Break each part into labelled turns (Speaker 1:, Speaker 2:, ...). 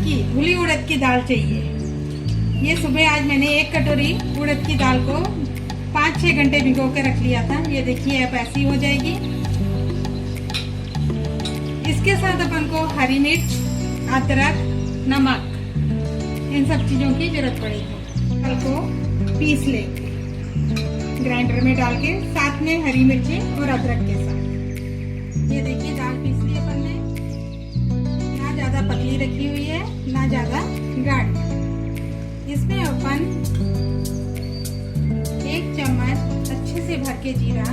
Speaker 1: की धुली उड़द की दाल चाहिए। ये सुबह आज मैंने 1 कटोरी उड़द की दाल को 5-6 घंटे भिगो के रख लिया था। ये देखिए अब ऐसी हो जाएगी। इसके साथ अपन को हरी मिर्च, अदरक, नमक, इन सब चीजों की जरूरत पड़ेगी। दाल को पीस लेंगे ग्राइंडर में डाल के, साथ में हरी मिर्चें और अदरक के साथ। ये देखिए दाल पीस ली अपन ने। ना ज्यादा पतली रखी हुई है, ना ज्यादा गाढ़ी। इसमें अपन 1 चम्मच अच्छे से भर के जीरा,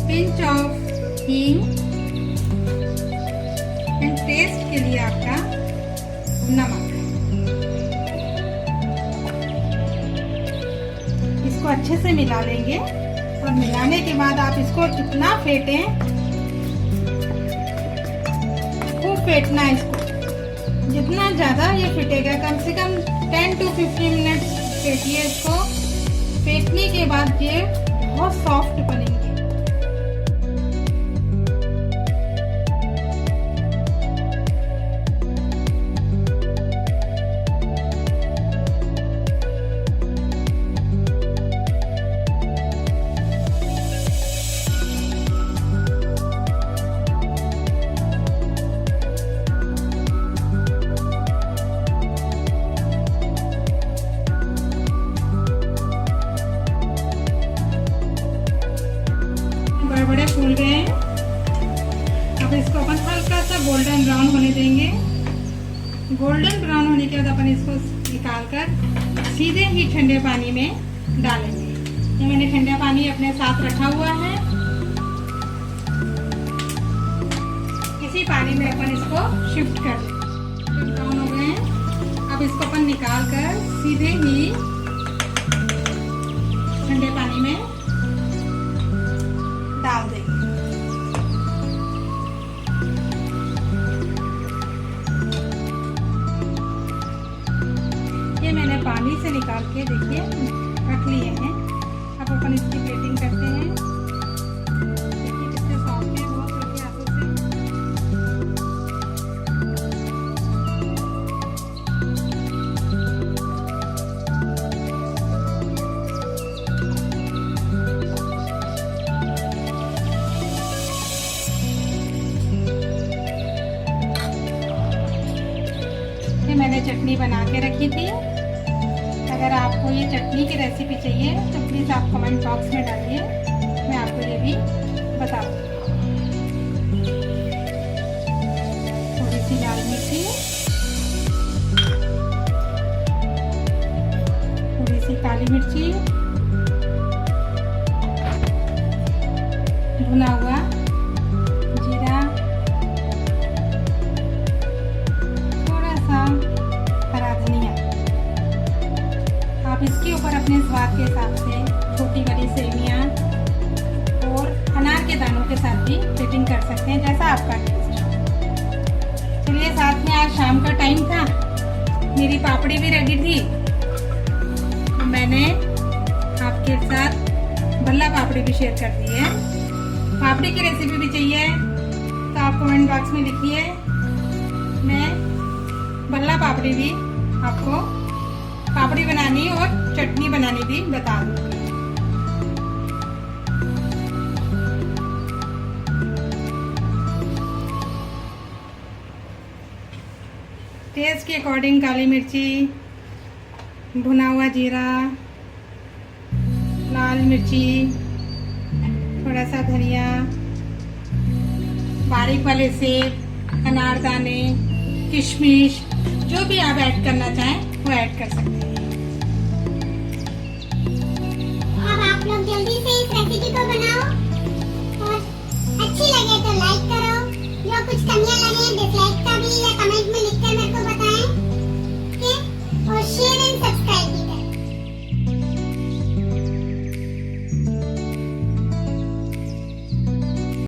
Speaker 1: पिंच ऑफ हींग एंड टेस्ट के लिए आपका नमक। इसको अच्छे से मिला लेंगे और मिलाने के बाद आप इसको इतना फेंटें, खूब फेंटना है इसको। जितना ज्यादा ये फिटेगा, कम से कम 10 to 15 मिनट फेंटिए इसको। फेंटने के बाद ये बहुत सॉफ्ट बनेंगे। बड़े फूल गए हैं। अब इसको अपन हल्का सा गोल्डन ब्राउन होने देंगे। गोल्डन ब्राउन होने के बाद अपन इसको निकालकर सीधे ही ठंडे पानी में डालेंगे। ये मैंने ठंडा पानी अपने साथ रखा हुआ है। इसी पानी में अपन इसको शिफ्ट कर देंगे। ब्राउन हो गए हैं। अब इसको अपन निकालकर सीधे ही ठंडे पानी में डाल देंगे। ये मैंने पानी से निकाल के देखिए रख लिए हैं। अब अपन इसकी प्लेटिंग करते हैं। देखिए कितने सॉफ्ट है, बहुत हल्के हाथों मैंने चटनी बना के रखी थी। अगर आपको ये चटनी की रेसिपी चाहिए तो प्लीज़ आप कमेंट बॉक्स में डालिए, मैं आपको ये भी बता दूँगी। थोड़ी सी लाल मिर्ची, थोड़ी सी काली मिर्ची, भुना हुआ जीरा, हरा धनिया। आप इसके ऊपर अपने स्वाद के हिसाब से छोटी बड़ी सेवियां और अनार के दानों के साथ भी फिटिंग कर सकते हैं, जैसा आपका टेस्ट। चलिए, साथ में आज शाम का टाइम था, मेरी पापड़ी भी रेडी थी, तो मैंने आपके साथ भल्ला पापड़ी भी शेयर कर दी है। पापड़ी की रेसिपी भी चाहिए तो आप कमेंट बॉक्स में लिखिए, मैं भल्ला पापड़ी भी आपको पापड़ी बनानी और चटनी बनानी भी बता दूंगी। टेस्ट के अकॉर्डिंग काली मिर्ची, भुना हुआ जीरा, लाल मिर्ची, थोड़ा सा धनिया, बारीक वाले सेब, अनारदाने, किशमिश, जो भी आप ऐड करना चाहें वो ऐड कर सकते हैं।
Speaker 2: अब आप लोग जल्दी से इस रेसिपी को बनाओ और अच्छी लगे तो लाइक करो, जो कुछ कमियां लगे डिसलाइक करो।